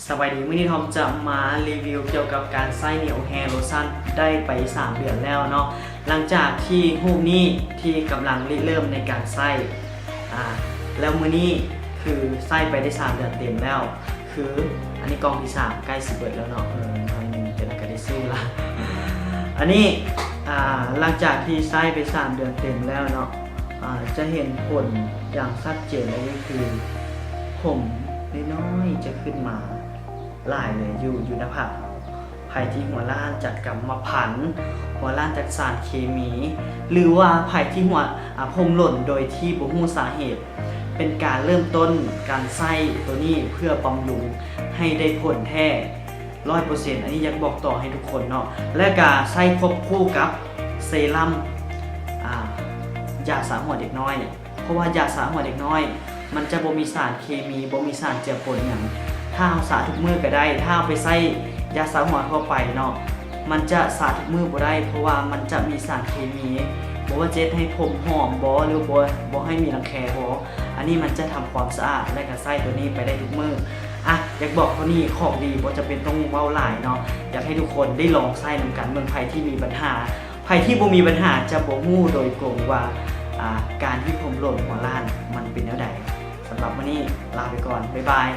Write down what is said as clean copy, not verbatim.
สวัสดีวันนี้ทอมจะมารีวิวเกี่ยวกับการใช้เหนียวแฮร์โลชั่นได้ไป3 เดือนแล้วเนาะหลังจากที่รูปนี้ที่กำลังเริ่มในการใช้แล้วมื้อนี้คือใช้ไปได้3 เดือนเต็มแล้วคืออันนี้กองที่3ใกล้สิเบิดแล้วเนาะน้อยนึงจะได้ซื้อละอันนี้หลังจากที่ใช้ไป3 เดือนเต็มแล้วเนาะจะเห็นผลอย่างชัดเจนเลยก็คือผมน้อยๆจะขึ้นมาหลายเลยอยู่นะผักภายที่หัวล้านจากกรรมพันธุ์หัวล้านจากสารเคมี หรือว่าภายที่หัวผมหล่นโดยที่บ่ฮู้สาเหตุเป็นการเริ่มต้นการใช้ตัวนี้เพื่อบำรุงให้ได้ผลแท้ 100% อันนี้อยากบอกต่อให้ทุกคนเนาะและการใช้ควบคู่กับเซรั่มยาสระหัวเด็กน้อยเพราะว่ายาสระหัวเด็กน้อยมันจะบ่มีสารเคมีบ่มีสารเจือปนอย่างถ้าเอาสระทุกมื้อก็ได้ถ้าเอาไปใส่ยาสระหัวทั่วไปเนาะมันจะสระทุกมื้อบ่ได้เพราะว่ามันจะมีสารเคมีบ่ว่าจะให้ผมหอมบ่หรือบ่ให้มีรังแคบ่อันนี้มันจะทำความสะอาดและก็ใส่ตัวนี้ไปได้ทุกมื้ออยากบอกเขานี่ของดีบ่จะเป็นต้องเว้าหลายเนาะอยากให้ทุกคนได้ลองใช้นำกันเมืองไผที่มีปัญหาไผที่บ่มีปัญหาจะบ่ฮู้โดยตรงว่าการที่ผมหล่นหัวล้านมันเป็นแนวใดสำหรับวันนี้ลาไปก่อนบ๊ายบาย